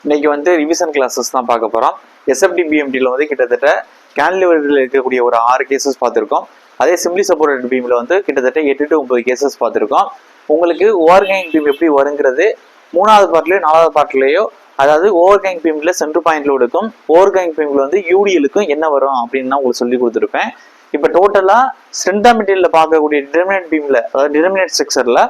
இன்னைக்கு வந்து revision classes தான் பார்க்க போகிறோம். எஸ்எஃப்டி பிஎம்டியில் வந்து கிட்டத்தட்ட கேன்லிவரில் இருக்கக்கூடிய ஒரு 6 கேசஸ் பார்த்துருக்கோம். அதே சிம்பிளி சப்போர்ட்டட் பீமில் வந்து கிட்டத்தட்ட 8 to 9 கேசஸ் பார்த்துருக்கோம். உங்களுக்கு ஓவர்கேயிங் பீம் எப்படி வருங்கிறது 3வது பார்ட்லேயோ 4வது பார்ட்லேயோ, அதாவது ஓவர்கேயிங் பீம்ல சென்டர் பாயிண்ட் லோடுக்கும் ஓவர்கேயிங் பீம்ல வந்து யூடிஎலுக்கும் என்ன வரும் அப்படின்னு நான் உங்களுக்கு சொல்லி கொடுத்துருப்பேன். இப்போ டோட்டலாக ஸ்ட்ரென்த் மெட்டீரியலில் பார்க்கக்கூடிய டிட்டர்மினன்ட் பீமில், அதாவது டிட்டர்மினன்ட் ஸ்ட்ரக்சரில்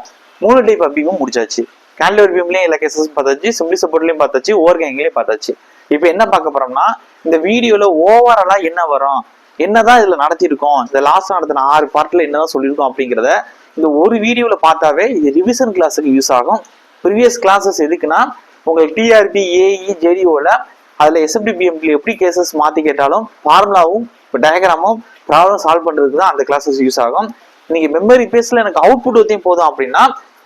3 டைப் ஆஃப் பீமும் முடிச்சாச்சு. கேன்லிவர் பீம்லேயும் எல்லா கேசஸும் பார்த்தாச்சு, சிம்பிளி சப்போர்ட்லையும் பார்த்தாச்சு, ஓவர்கேயிங்லேயும் பார்த்தாச்சு. இப்போ என்ன பார்க்க போறோம்னா, இந்த வீடியோவில் ஓவராலாக என்ன வரும், என்னதான் இதில் நடத்திருக்கோம், இந்த லாஸ்ட் நடத்தின 6 பார்ட்டில் என்னதான் சொல்லியிருக்கோம் அப்படிங்கிறத இந்த ஒரு வீடியோவில் பார்த்தாவே இது ரிவிஷன் கிளாஸுக்கு யூஸ் ஆகும். ப்ரீவியஸ் கிளாஸஸ் எதுக்குன்னா, உங்களுக்கு டிஆர்பி, ஏஇ, ஜெடிஓவில் அதில் எஸ்எஃப்டி பிஎம்டி எப்படி கேசஸ் மாற்றி கேட்டாலும் ஃபார்முலாவும் இப்போ டயக்ராமும் ப்ராப்ளம் சால்வ் பண்ணுறதுக்கு தான் அந்த கிளாஸஸ் யூஸ் ஆகும். இன்னைக்கு மெமரி பேஸில் எனக்கு அவுட்புட் ஒத்தையும் போதும் அப்படின்னா,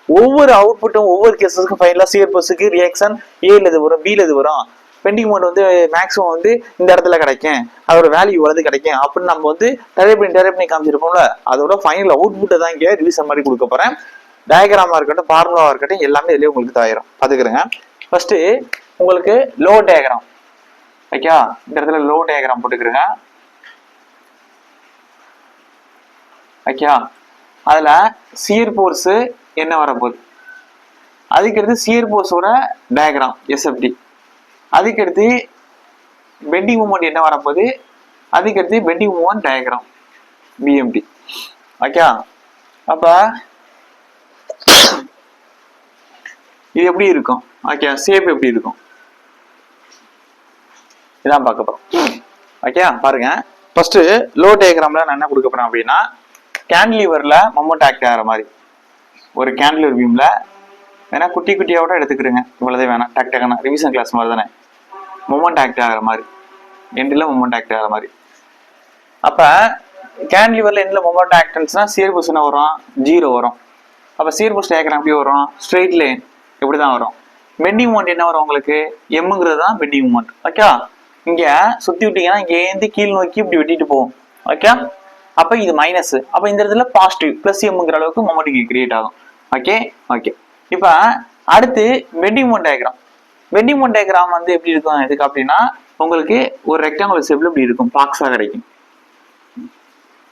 ஒவ்வொரு அவுட்புட்டும் ஒவ்வொரு கேசஸ்க்கும் ஃபைனலாக சிஆர்பஸ்க்கு ரியாக்ஷன் ஏல இது வரும், பியில் இது வரும், பெண்டிங் மோட் வந்து மேக்ஸிமம் வந்து இந்த இடத்துல கிடைக்கும், அதோட வேல்யூ வந்து கிடைக்கும் அப்படின்னு நம்ம வந்து டெரைப் பண்ணி காமிச்சிருப்போம்ல, அதோட ஃபைனல் அவுட்புட்டை தான் இங்கே ரிவிஷன் மாதிரி கொடுக்க போகிறேன். டயக்ராமா இருக்கட்டும், ஃபார்முலாவாக இருக்கட்டும், எல்லாமே இதுலேயே உங்களுக்கு தாயிரும். பார்த்துக்கிறேங்க. ஃபர்ஸ்ட் உங்களுக்கு லோ டயக்ராம். ஓகே, இந்த இடத்துல லோ டயக்ராம் போட்டுக்கிறேங்க. ஓகே, அதில் சியர் போர்ஸ் என்ன வரப்போகுது, அதுக்கடுத்து சியர் போர்ஸோட டயக்ராம் எஸ்எஃப்டி, அதுக்கடுத்து பெண்டிங் மூமெண்ட் என்ன வரப்போகுது, அதுக்கடுத்து bending moment diagram BMD. Okay, அப்போ இது எப்படி இருக்கும், ஓகே, ஷேப் எப்படி இருக்கும் இதான் பார்க்க போறோம். ஓகே, பாருங்க. ஃபர்ஸ்ட் லோ டயக்ராம்ல நான் என்ன கொடுக்க போறேன் அப்படின்னா, கேன்லிவர்ல மொமெண்ட் ஆக்ட் ஆகிற மாதிரி ஒரு கேன்லிவர் பீம்ல வேணா குட்டி குட்டியோட எடுத்துக்கிறேங்க, இவ்வளவு வேணாம், டக் டக்குனா ரிவிஷன் கிளாஸ் மாதிரி தானே, மொமெண்ட் ஆக்ட் ஆகிற மாதிரி, எண்டில் மொமெண்ட் ஆக்ட் ஆகிற மாதிரி. அப்ப கேன்லிவர்ல எண்டில் மொமெண்ட் ஆக்டன்ஸ்னா சியர் போர்ஸ் என்ன வரும், 0 வரும். அப்ப சியர் போர்ஸ் டயக்ராம் எப்படி வரும், ஸ்ட்ரெயிட் லைன் இப்படிதான் வரும். பெண்டிங் மூமெண்ட் என்ன வரும் உங்களுக்கு, எம்ங்கிறது தான் பெண்டிங் மூமெண்ட். ஓகே, இங்க சுத்தி விட்டீங்கன்னா இங்க ஏந்தி கீழ் நோக்கி இப்படி வெட்டிட்டு போகும். ஓகே, அப்ப இது மைனஸ், அப்ப இந்த இடத்துல பாசிட்டிவ் பிளஸ் எம்ங்கிற அளவுக்கு மொமெண்ட் கிரியேட் ஆகும். ஓகே ஓகே, இப்ப அடுத்து bending moment diagram. Bending moment diagram வந்து எப்படி இருக்கும் எதுக்கு அப்படின்னா, உங்களுக்கு ஒரு ரெக்டாங்குலர் ஷேப்ல இப்படி இருக்கும், பாக்ஸா கிடைக்கும்.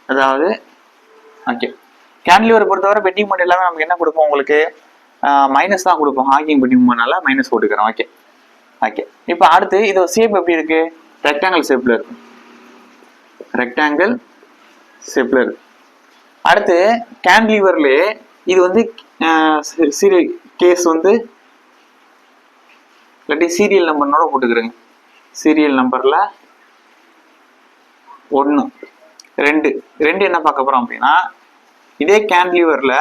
அதாவது ஓகே, கேன்லிவரை பொறுத்தவரை பெண்டிங் மூமெண்ட் எல்லாமே நமக்கு என்ன கொடுப்போம், உங்களுக்கு மைனஸ் தான் கொடுப்போம். ஹாக்கிங் பெண்டிங் மூமெண்ட்னால மைனஸ் போட்டுக்கிறோம். ஓகே ஓகே, இப்போ அடுத்து இது ஷேப் எப்படி இருக்கு, ரெக்டாங்கிள் ஷேப்ல இருக்கு, ரெக்டாங்கிள் ஷேப்ல இருக்கு. அடுத்து கேன்லிவர்லயே இது வந்து கேஸ் வந்து இல்லாட்டி சீரியல் நம்பர்னோட போட்டுக்கிறேங்க. சீரியல் நம்பர்ல 1 2 என்ன பார்க்க போறோம் அப்படின்னா, இதே கேன்லிவர்ல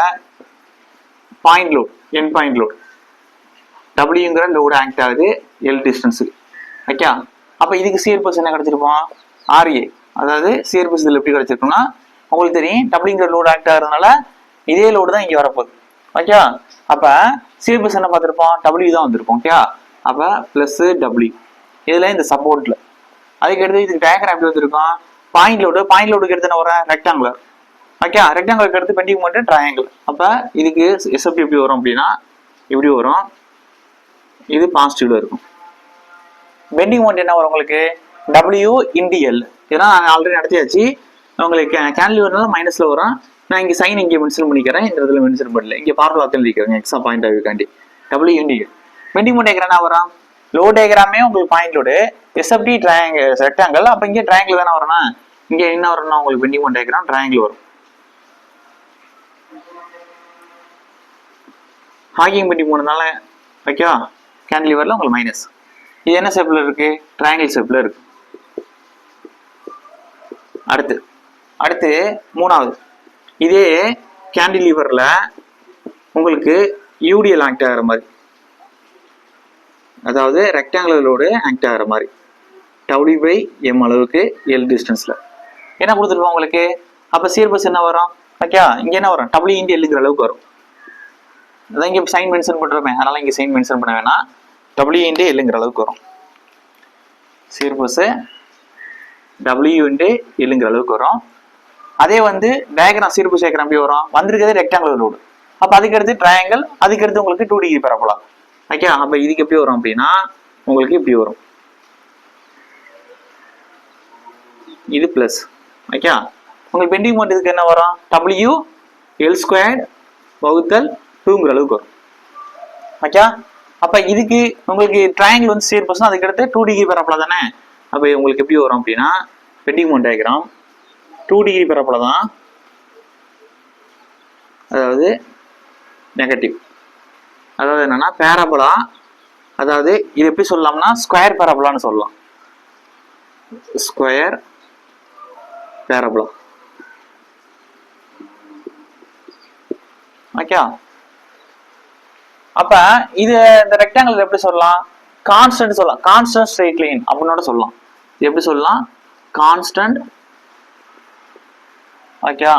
பாயிண்ட் லோட், என் பாயிண்ட் லோட், டபிள்யூங்கிற லோடு ஆக்ட் ஆகுது எல் டிஸ்டன்ஸுக்கு. ஓகே, அப்போ இதுக்கு சியர் போர்ஸ் என்ன கிடைச்சிருப்போம், ஆர்ஏ. அதாவது சியர் போர்ஸ் இதில் எப்படி கிடைச்சிருக்குன்னா, உங்களுக்கு தெரியும் டபிள்யூங்கிற லோடு ஆக்ட் ஆகிறதுனால இதே லோடு தான் இங்கே வரப்போகுது. ஓகே, அப்போ சியர் போர்ஸ் என்ன பார்த்துருப்போம், டபிள்யூ தான் வந்திருப்போம். ஓகே, அப்போ ப்ளஸ் டபிள்யூ இதில் இந்த சப்போர்ட்டில். அதுக்கடுத்து இதுக்கு டயக்ராம் எப்படி வந்திருக்கும், பாயிண்ட் லோடுக்கு எடுத்து என்ன வரும், ரெக்டாங்குலர். ஓகே, ரெக்டாங்குலருக்கு எடுத்து பெண்டிங் மூமெண்ட் ட்ரையாங்கிள். அப்போ இதுக்கு எஸ்எஃப்டி எப்படி வரும் அப்படின்னா, இப்படி வரும், இது பாசிட்டிவ்ல இருக்கும். பெண்டிங் மூமெண்ட் என்ன வரும் உங்களுக்கு, டபிள்யூ இன்டி எல். இதெல்லாம் நாங்கள் ஆல்ரெடி நடத்தியாச்சு. உங்களுக்கு கேன்லிவர்னால மைனஸ்ல வரும். நான் இங்கே சைன் இங்கே மென்ஷன் பண்ணிக்கிறேன், இந்த இடத்துல மென்ஷன் பண்ணல, இங்கே ஃபார்முலா எழுதிக்கிறேன் எக்ஸ்ட்ரா பாயிண்ட் ஆகிக்காண்டி. W into L. Bending moment diagram என்ன வரும், லோ டயக்ராமே உங்களுக்கு point load, SFD triangle rectangle. அப்போ இங்கே ட்ரையாங்கிள் தானே வரணும்னா, இங்கே என்ன வரும்னா உங்களுக்கு பெண்டிங் மூமெண்ட் டயக்ராம் ட்ரையாங்கிள் வரும். ஹாக்கிங் பெண்டிங் மூணுனால ஓகே, கேன்லிவர்ல உங்களுக்கு மைனஸ். இது என்ன ஷேப்ல இருக்கு, ட்ரையாங்கிள் ஷேப்ல இருக்கு. அடுத்து 3வது, இதே கேன்டிலீவர்ல உங்களுக்கு யூடிஎல் ஆக்ட் ஆகிற மாதிரி, அதாவது ரெக்டாங்குலரோடு ஆக்ட் ஆகிற மாதிரி, W/M அளவுக்கு எல் டிஸ்டன்ஸ்ல என்ன கொடுத்துருப்போம் உங்களுக்கு. அப்ப சியர் போர்ஸ் என்ன வரும், ஓகே, இங்க என்ன வரும், W இன்டு எல்ங்கிற அளவுக்கு வரும். அதான் இங்கே சைன் மென்ஷன் பண்ணுறோமே, அதனால இங்கே சைன் மென்ஷன் பண்ண வேணாம், W இன்டு எல்ங்கிற அளவுக்கு வரும். சியர் போர்ஸ் W இன்டு எல்ங்கிற அளவுக்கு வரும். அதே வந்து டயக்ராம் சியர் போர்ஸ் டயக்ராம் எப்படி வரும், வந்திருக்கிறது ரெக்டாங்குலர் லோடு, அப்போ அதுக்கடுத்து ட்ரையாங்கிள், அதுக்கடுத்து உங்களுக்கு 2 டிகிரி பரப்பலாம். ஓகே, அப்போ இதுக்கு எப்படி வரும் அப்படின்னா, உங்களுக்கு இப்படி வரும். இது பிளஸ். ஓகே, உங்களுக்கு பெண்டிங் மோமெண்ட் இதுக்கு என்ன வரும்? W L² வகுத்தல் 2ங்கிற அளவுக்கு வரும். ஓகே, அப்ப இதுக்கு உங்களுக்கு ட்ரையாங்கிள் வந்து சேர் பர்சன், அதுக்கு அடுத்து 2 டிகிரி பரப்பளவு தானே. அப்ப உங்களுக்கு எப்படி வரும் அப்படின்னா பெண்டிங் மோமெண்ட் டயக்ராம் 2 டிகிரி பரப்பளவு தான், அதாவது நெகட்டிவ். அதாவது என்னன்னா பேராபோலா, அதாவது இது எப்படி சொல்லலாம்னா ஸ்கொயர் பேராபோலான்னு சொல்லலாம். Square parabola. ஓகே, அப்ப இது இந்த ரெக்டாங்கிள் எப்படி சொல்லலாம்? கான்ஸ்டன்ட் சொல்லலாம். கான்ஸ்டன்ட் ஸ்ட்ரெயிட் லைன் அப்படின்னு சொல்லலாம். இது எப்படி சொல்லலாம்? கான்ஸ்டன்ட். ஓகே,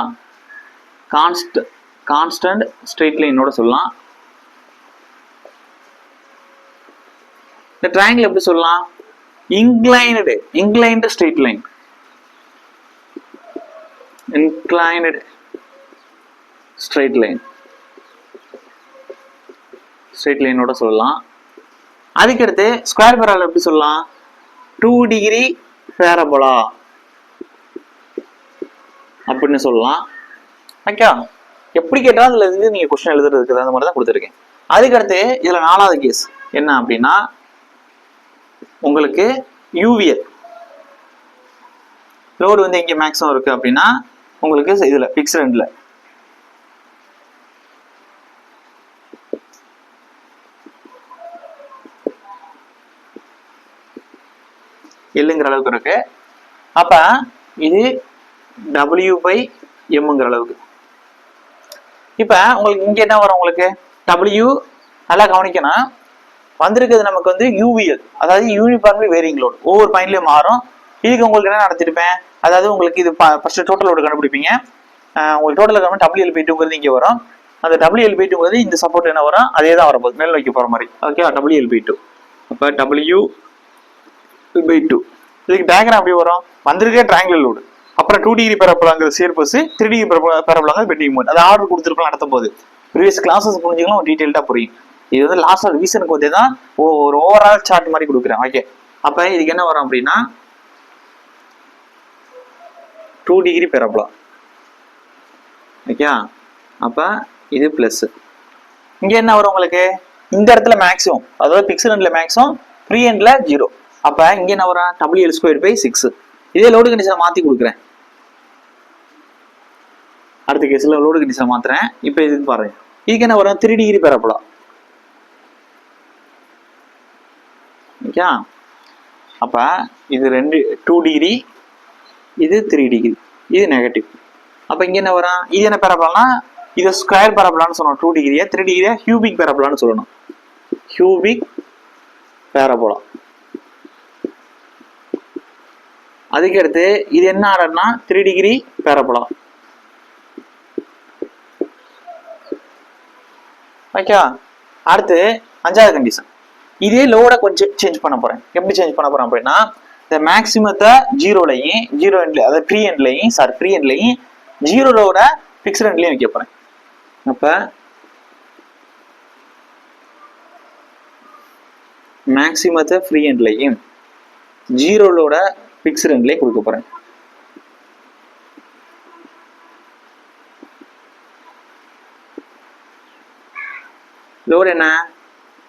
கான்ஸ்டன்ட் ஸ்ட்ரெயிட் லைனோட சொல்லலாம். இந்த ட்ரையாங்கிள் எப்படி சொல்லலாம்? Inclined straight line. Inclined straight line, straight லைனோட சொல்லலாம். அதுக்கடுத்து ஸ்கொயர் பேராபோலா எப்படி சொல்லலாம்? 2 டிகிரி பேராபோலா அப்படின்னு சொல்லலாம். ஓகே, எப்படி கேட்டாலும் அதுல இருந்து நீங்க கொஸ்டின் எழுதுறதுக்கு அந்த மாதிரி தான் கொடுத்துருக்கேன். அதுக்கடுத்து இதுல 4வது கேஸ் என்ன அப்படின்னா உங்களுக்கு யூவிஎல் லோடு வந்து எங்க மேக்ஸிமம் இருக்கு அப்படின்னா உங்களுக்கு இதுல பிக்ஸ்ட் எண்ட்ல எல்லுங்கிற அளவுக்கு இருக்கு. அப்ப இது W/M அளவுக்கு. இப்ப உங்களுக்கு இங்க என்ன வரும்? உங்களுக்கு W நல்லா கவனிக்கணும். வந்திருக்கிறது நமக்கு வந்து யூவிஎல், அதாவது யூனிஃபார்ம்லி வேரியிங் லோடு, ஒவ்வொரு பாயிண்ட்லயும் மாறும். இதுக்கு உங்களுக்கு என்ன நடத்திருப்பேன்? அதாவது உங்களுக்கு இது ஃபர்ஸ்ட் டோட்டல் லோடு கண்டுபிடிப்பீங்க. உங்களுக்கு டோட்டல் WL/2 இங்க வரும். அந்த WL/2 இந்த சப்போர்ட் என்ன வரும்? அதே தான் வரப்போகுது, மேல் நோக்கி போற மாதிரி. Okay, WL/2. அப்ப W/2 இதுக்கு டயக்ராம் எப்படி வரும்? வந்திருக்கே ட்ரையாங்கிள் லோடு, அப்புறம் 2 டிகிரி பரப்பலாங்கிற சேர்பஸ், 3 டிகிரி பரப்பலாங்க பெண்டிங் மோமெண்ட். அது ஆர்டர் கொடுத்துருப்போம் நடத்தும் போது. ப்ரீவியஸ் கிளாஸஸ் புரிஞ்சுக்கலாம், டீடைல்டா புரியும். இது வந்து லாஸ்ட் ரிவிஷனுக்கு வந்து தான் ஒரு ஓவரால் சார்ட் மாதிரி கொடுக்குறேன். ஓகே, அப்ப இதுக்கு என்ன வரும் அப்படின்னா 2 டிகிரி பரப்பலா. ஓகே, அப்ப இது பிளஸ். இங்க என்ன வரும் உங்களுக்கு? இந்த இடத்துல மேக்ஸிமம், அதாவது பிக்ஸ்ட் எண்ட்ல மேக்ஸிமம், ஃப்ரீ எண்ட்ல 0. அப்ப இங்க என்ன வரும்? WL²/6. இதே லோடு கண்டிஷனை மாத்தி கொடுக்குறேன். அடுத்த கேஸ்ல லோடு கண்டிஷனை மாத்துறேன். இப்ப இதுக்கு பாருங்க, இதுக்கு என்ன வரும்? 3 டிகிரி பரப்பலா. ஓகே, அப்ப இது 2 டிகிரி, இது 3 டிகிரி, இது நெகட்டிவ். அப்ப இங்க என்ன வரும்? இது என்ன பரப்பலாம்னா இது ஸ்கொயர் பரப்பலான்னு சொல்லணும். 2 டிகிரியா 3 டிகிரியா கியூபிக் பரப்பலான்னு சொல்லணும். Cubic parabola. அதுக்கு அடுத்து இது என்ன ஆர்டர்னா 3 டிகிரி பேரபோலா. ஓகே, அடுத்து 5வது கண்டிஷன். இதே லோட கொஞ்சம் சேஞ்ச் பண்ண போறேன். எப்படி சேஞ்ச் பண்ண போறேன் அப்படின்னா இந்த மேக்ஸிமத்தை 0லையும் 0 எண்ட்ல, அதாவது ஃப்ரீ எண்ட்லையும் 0லோட பிக்ஸ்ட் எண்ட்லையும் வைக்க போறேன். அப்ப மேக்ஸிமத்தை ஃப்ரீ எண்ட்லையும் 0லோட பிக்ஸ்ட் எண்ட்லையும் கொடுக்க போறேன். லோடு என்ன?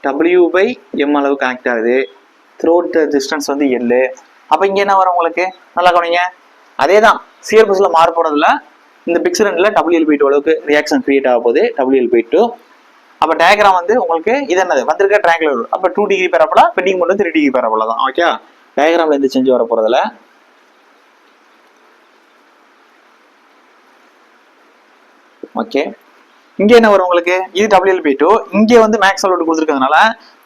W/M அளவுக்கு ஆக்ட் ஆகுது. த்ரோட் டிஸ்டன்ஸ் வந்து L. அப்ப இங்க என்ன வரும் உங்களுக்கு? நல்லா கவனிங்க. அதே தான் சியர் பஸ்ல மாற போறதுல இந்த பிக்ஸ்ட் எண்ட்ல WL/2 அளவுக்கு ரியாக்ஷன் கிரியேட் ஆக போகுது. WL/2. அப்ப டயக்ராம் வந்து உங்களுக்கு இது என்னது? வந்திருக்க ட்ரையாங்கிள். அப்ப 2 டிகிரி பரப்பலா, பெண்டிங் மோமெண்ட் 3 டிகிரி பரப்பலா தான். ஓகே, டயக்ராம்ல இருந்து சேஞ்ச் வர போறதுல ஓகே. இங்க என்ன வரும் உங்களுக்கு? இது WL/2. இங்க வந்து மேக்ஸ் லோடு கொடுத்துருக்கிறதுனால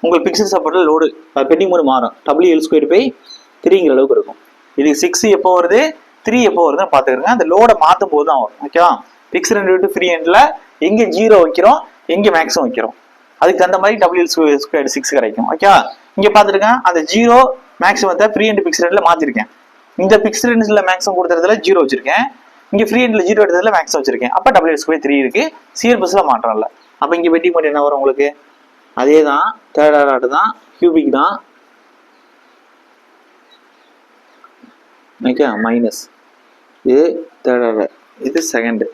உங்களுக்கு பிக்சர் சப்போர்ட்ல லோடு பெண்டிங் மோடு மாறும். WL²/3ங்கிற அளவுக்கு இருக்கும். இது 6 எப்போ வருது, 3 எப்போ வருதுன்னு பாத்துக்கிறங்க. அந்த லோட மாத்தும் போது தான் வரும். ஓகேவா? பிக்சர் எண்ட் விட்டு ஃப்ரீ எண்ட்ல எங்க 0 வைக்கிறோம், எங்க மேக்ஸிமம் வைக்கிறோம், அதுக்கு அந்த மாதிரி WL²/6 கிடைக்கும். ஓகேவா? இங்க பாத்துருக்கேன், அந்த 0 மேக்ஸிமத்தை ஃப்ரீ எண்ட் பிக்சர் எண்ட்ல மாத்திருக்கேன். இந்த பிக்சர் எண்ட்ல மேக்ஸிமம் கொடுத்ததுல 0 வச்சிருக்கேன். இங்க ஃப்ரீ எண்ட்ல 0 எடுத்ததுல மேக்ஸிமம் வச்சிருக்கேன். அப்ப WL²/3 இருக்கு. சியர் பஸ்ல மாற்றம் இல்ல. அப்ப இங்க பெண்டிங் மோமெண்ட் என்ன வரும் உங்களுக்கு? அதே தான், தேர்ட் ஆர்டர் தான், கியூபிக் தான். ஓகே, மைனஸ் இது தேர்ட் ஆர்டர், இது செகண்டு.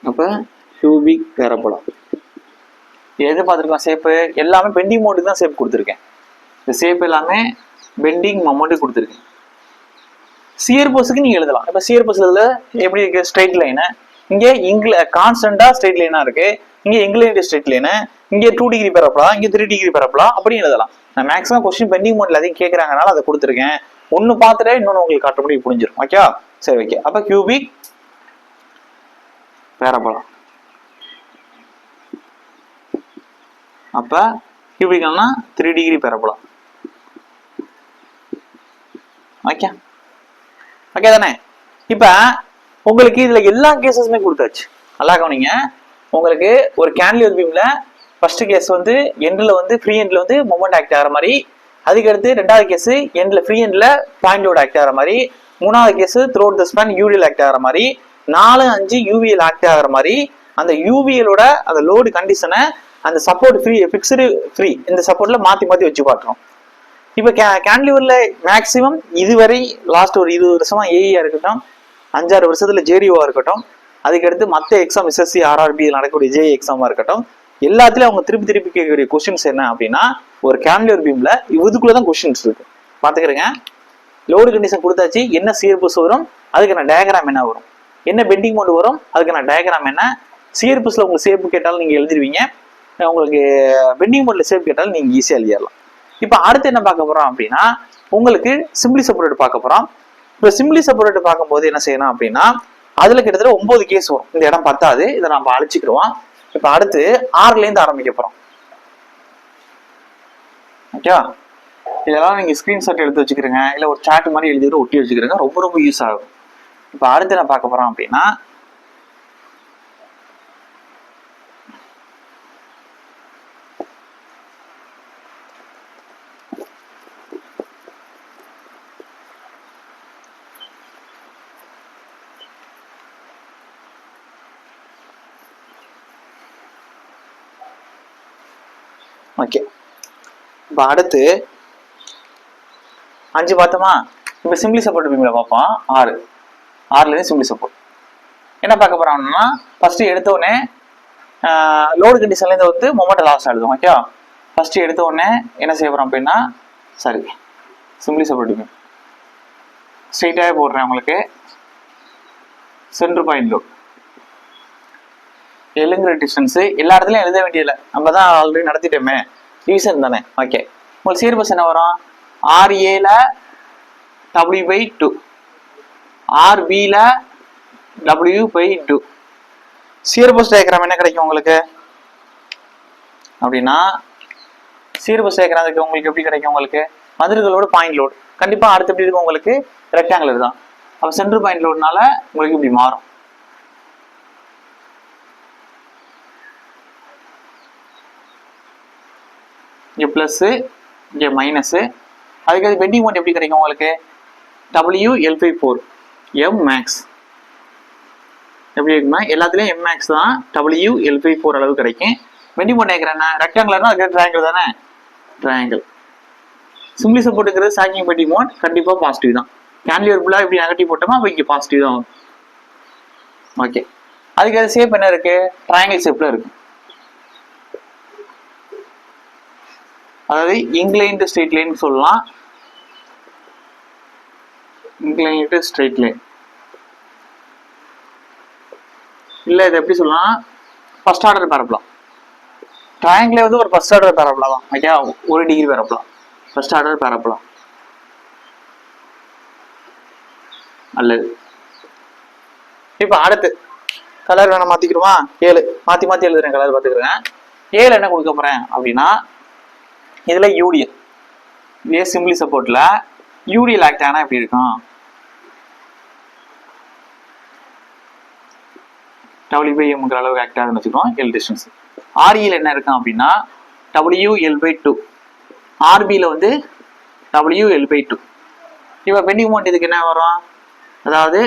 அப்போ கியூபிக் பேரபோலா. எது பார்த்துருக்கோம்? ஷேப்பு எல்லாமே பெண்டிங் மோட்டுக்கு தான் ஷேப் கொடுத்துருக்கேன். இந்த ஷேப் எல்லாமே பெண்டிங் மொமெண்ட்டு கொடுத்துருக்கேன். சியர் போஸுக்கு நீங்கள் எழுதலாம். இப்போ சியர் போஸில் எப்படி இருக்கு? ஸ்ட்ரைட் லைனு, இங்கே கான்ஸ்டன்டா ஸ்ட்ரைட் லைனா இருக்கு, இங்கே இங்கிலேண்ட் ஸ்ட்ரைட் லைனு, இங்கே 2 டிகிரி பரப்பலாம், இங்கே 3 டிகிரி பரப்பலாம், அப்படின்னு எழுதலாம். நான் மேக்ஸிமம் கொஸ்டின் பெண்டிங் மோட்ல அதையும் கேட்கறாங்கனால அதை கொடுத்துருக்கேன். ஒன்னு பார்த்துட்டு இன்னொன்று உங்களுக்கு ஆட்டோமேட்டிக் புரிஞ்சிடும். ஓகே, சரி, ஓகே. அப்போ கியூபிக் பேரபோலா. அப்போ கியூபிக்னா 3 டிகிரி பேரபோலா. ஓகே, ஓகே தானே? இப்போ உங்களுக்கு இதுல எல்லா கேசஸுமே கொடுத்தாச்சு. நல்லா கவனிங்க. உங்களுக்கு ஒரு கேன்டிலீவர் பீம்ல ஃபர்ஸ்ட் கேஸ் வந்து எண்ட்ல வந்து ஃப்ரீ எண்ட்ல வந்து மொமெண்ட் ஆக்ட் ஆகிற மாதிரி, அதுக்கடுத்து ரெண்டாவது கேஸ் எண்ட்ல ஃப்ரீ எண்ட்ல பாயிண்ட் லோட் ஆக்ட் ஆகிற மாதிரி, மூணாவது case throughout the span UVL act ஆகிற மாதிரி, 4, 5 யூவிஎல் ஆக்ட் ஆகிற மாதிரி, அந்த யூவிஎலோட அந்த லோடு கண்டிஷனை அந்த சப்போர்ட் ஃபிக்ஸ்டு ஃப்ரீ இந்த சப்போர்ட்ல மாத்தி மாத்தி வச்சு காட்டுறோம். இப்போ கேன்டிலீவர்ல மேக்சிமம் இதுவரை லாஸ்ட் ஒரு 20 வருஷமா ஏஇயா இருக்கட்டும், 5-6 வருஷத்துல ஜேடிஓவா இருக்கட்டும், அதுக்கடுத்து மற்ற எக்ஸாம் எஸ்எஸ்சி ஆர்ஆர்பி இருக்கக்கூடிய ஜேஇ எக்ஸாமா இருக்கட்டும், எல்லாத்துலயும் அவங்க திருப்பி திருப்பி கேட்கக்கூடிய கொஸ்டின்ஸ் என்ன அப்படின்னா, ஒரு கேன்டிலீவர் பீம்ல இதுக்குள்ளதான் கொஸ்டின்ஸ் இருக்கு. பாத்துக்கிறேங்க. லோடு கண்டிஷன் கொடுத்தாச்சு, என்ன சியர் போஸ் வரும், அதுக்கு நான் டயக்ராம் என்ன வரும், என்ன பெண்டிங் மோட் வரும், அதுக்கு நான் டயக்ராம் என்ன, சியர் போஸ்ல உங்களுக்கு சேப் கேட்டாலும் நீங்க எழுதிருவீங்க, உங்களுக்கு பெண்டிங் மோட்ல சேப் கேட்டாலும் நீங்க ஈஸியா எழுதிடலாம். இப்போ அடுத்து என்ன பார்க்க போறோம் அப்படின்னா, உங்களுக்கு சிம்பிளி செப்பரேட் பார்க்க போறோம். இப்போ சிம்பிளி செப்பரேட் பார்க்கும்போது என்ன செய்யணும் அப்படின்னா, அதுல கிட்டத்தட்ட 9 கேஸ் வரும். இந்த இடம் பத்தாது, இதை நம்ம அழிச்சுக்கிடுவோம். இப்போ அடுத்து 6ல இருந்து ஆரம்பிக்க போறோம். ஓகே, இதெல்லாம் நீங்க ஸ்கிரீன்ஷாட் எடுத்து வச்சுக்கிறீங்க, இல்ல ஒரு சார்ட் மாதிரி எழுதிட்டு ஒட்டி வச்சுக்கிறீங்க, ரொம்ப ரொம்ப யூஸ் ஆகும். இப்போ அடுத்து என்ன பார்க்க போறோம் அப்படின்னா, ஓகே, இப்போ அடுத்து 5 பார்த்தோமா? இப்போ சிம்பிளி சப்போர்ட் பீம்ல பார்ப்போம். 6ல இருந்து சிம்பிளி சப்போர்ட் என்ன பார்க்க போறோம்னா, ஃபர்ஸ்ட் எடுத்த உடனே லோடு கண்டிஷன்ல இருந்து வந்து மொமெண்ட் லாஸ் ஆடுது. ஓகே, ஃபர்ஸ்ட் எடுத்த உடனே என்ன செய்ய போறோம் அப்படின்னா, சரி சிம்பிளி சப்போர்ட் பீம் ஸ்ட்ரெயிட்டாகவே போடுறேன். உங்களுக்கு சென்டர் பாயிண்ட் லோட் எழுங்கிற டிஸ்டன்ஸ் எல்லா இடத்துலையும் எழுத வேண்டியதில்லை, நம்ம தான் ஆல்ரெடி நடத்திட்டோமே, டிவிஷன் தானே. ஓகே, உங்களுக்கு சியர் பஸ் என்ன வரும்? RAல W/2, RBல W/2. Shear bus diagram என்ன கிடைக்கும் உங்களுக்கு அப்படின்னா, சியர் பஸ் டயக்ராம் உங்களுக்கு எப்படி கிடைக்கும்? உங்களுக்கு மதுர்களோட பாயிண்ட் லோட் கண்டிப்பா அடுத்து எப்படி இருக்கும்? உங்களுக்கு ரெக்டாங்குலர் தான். அப்போ சென்டர் பாயிண்ட் லோட்னால உங்களுக்கு இப்படி மாறும். இங்கே ப்ளஸ்ஸு, இங்கே மைனஸு, அதுக்கு அது பெண்டிங் மோட் எப்படி கிடைக்கும் உங்களுக்கு? WL/4 M மேக்ஸ் எப்படி இருக்குன்னா, எல்லாத்துலேயும் M மேக்ஸ் தான், WL/4 அளவு கிடைக்கும். பெண்டிங் மோட் கேட்குறேன்னா ரெக்டாங்குலர்னா அதுக்கு ட்ரையாங்கிள் தானே, ட்ரையாங்கிள். சிம்பிளி சப்போர்ட்டுங்கிறது சாக்கிங் பெண்டிங் மோட் கண்டிப்பாக பாசிட்டிவ் தான். கேன்டிலீவர் ஃபுல்லாக இப்படி நெகட்டிவ் போட்டோமா, அப்போ இங்கே பாசிட்டிவ் தான் வரும். ஓகே, அதுக்கு அது ஷேப் என்ன இருக்கு? ட்ரையாங்கிள் ஷேப்ல இருக்கு. அதாவது இன்க்ளைன்டு ஸ்ட்ரெயிட் லைன் சொல்லலாம், இன்க்ளைன்டு ஸ்ட்ரெயிட் லைன் இல்ல, இது எப்படி சொல்லலாம்? First order parabola. ட்ரையாங்கிள் வந்து ஒரு ஃபர்ஸ்ட் ஆர்டர் பேரபோலா தான். Okay, 1 degree parabola, first order parabola. அல்லது இப்போ அடுத்து கலர் வேணா மாத்திக்கிறோமா? 7 மாத்தி மாத்தி எழுதுறேன், கலர் பார்த்துக்கிறேன். 7 என்ன கொடுக்க போறேன் அப்படின்னா, இதுல யூடிஎல், இதே சிம்பிளி சப்போர்ட்ல யூடிஎல் ஆக்ட் ஆனா எப்படி இருக்கும்? W/M அளவுக்கு ஆக்ட் ஆகுதுன்னு வச்சுக்கிறோம், எல் டிஸ்டன்ஸ். REல என்ன இருக்கும் அப்படின்னா WL/2, RBல வந்து WL/2. இப்போ பெண்டிங் மோட் இதுக்கு என்ன வரும்? அதாவது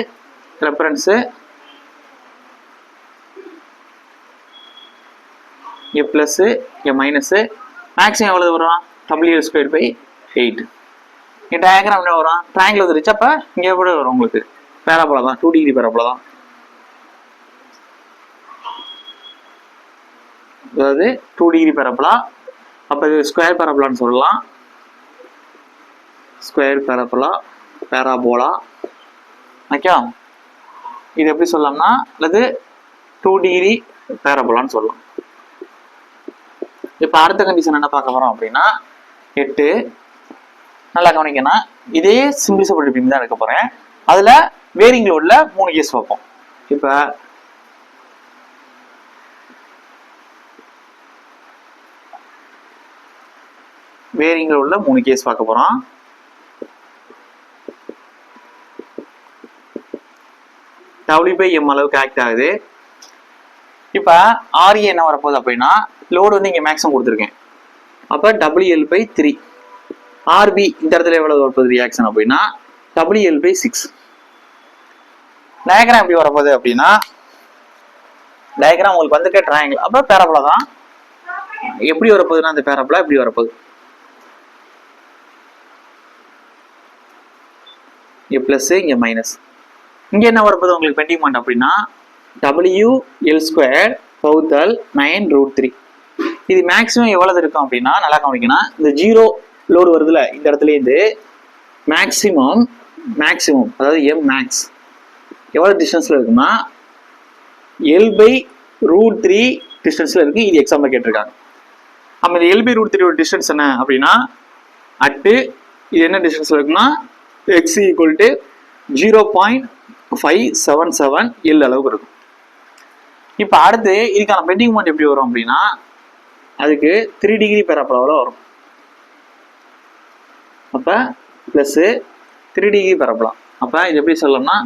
ரெஃபரன்ஸு இங்கே ப்ளஸ்ஸு, இங்கே மைனஸு, மேக்ஸிமம் எவ்வளவு வரும்? WL/8. இங்கே டயக்ராம் என்ன வரும், ட்ரையாங்கிள் வந்துருச்சு. அப்போ இங்கே எப்படி வரும் உங்களுக்கு, பேராபோலா தான், 2 டிகிரி பேராபோலா தான். அதாவது 2 டிகிரி பேராபோலா. அப்போ இது ஸ்கொயர் பேராபோலான்னு சொல்லலாம். Square parabola, parabola. ஓகே, இது எப்படி சொல்லலாம்னா அல்லது 2 டிகிரி பேராபோலான்னு சொல்லலாம். இப்போ அடுத்த கண்டிஷன் என்ன பார்க்க போறோம் அப்படின்னா 8. நல்லா கவனிக்கணும், இதே சிம்பிளிசபிள் பீம் தான் எடுக்க போறேன். அதுல வேரிங் லோட்ல 3 கேஸ் பார்ப்போம். இப்போ வேரிங் லோட்ல 3 கேஸ் பார்க்க போறோம். W/M அளவுக்கு ஆக்ட் ஆகுது. இப்போ RE என்ன வரப்போகுது அப்படின்னா, லோடு வந்து இங்கே மேக்ஸிமம் கொடுத்துருக்கேன். அப்போ WL/3. RB இந்த இடத்துல எவ்வளவு வரப்போகுது ரியாக்ஷன் அப்படின்னா WL/6. டயக்ராம் எப்படி வரப்போகுது அப்படின்னா, டயக்ராம் உங்களுக்கு வந்துட்டு ட்ரையாங்கிள், அப்போ பேராபோலா தான். எப்படி வரப்போகுதுன்னா அந்த பேராபோலா எப்படி வரப்போகுது, இங்கே ப்ளஸ் இங்கே மைனஸ். இங்கே என்ன வரப்போகுது உங்களுக்கு பெண்டிங் பாயிண்ட் அப்படின்னா WL² வகுத்தல் 9√3. இது மேக்ஸிமம் எவ்வளவு இருக்கும் அப்படின்னா, நல்லா கவனிக்கணும், இந்த 0 லோடு வருதுல இந்த இடத்துல இருந்து மேக்ஸிமம் அதாவது M max எவ்வளவு டிஸ்டன்ஸ்ல இருக்குன்னா L/√3 டிஸ்டன்ஸ்ல இருக்கு. இது எக்ஸாம்பிள் கேட்டிருக்காங்க. அப்ப இந்த L/√3 டிஸ்டன்ஸ் என்ன அப்படின்னா அட்டு இது என்ன டிஸ்டன்ஸ்ல இருக்குன்னா x = 0.577 L அளவுக்கு இருக்கும். இப்போ அடுத்து இதுக்கான பெண்டிங் பாயிண்ட் எப்படி வரும் அப்படின்னா, அதுக்கு 3 டிகிரி பேராபோலாவில் வரும். அப்போ ப்ளஸ் 3 டிகிரி பேராபோலா. அப்போ இது எப்படி சொல்லலாம்னா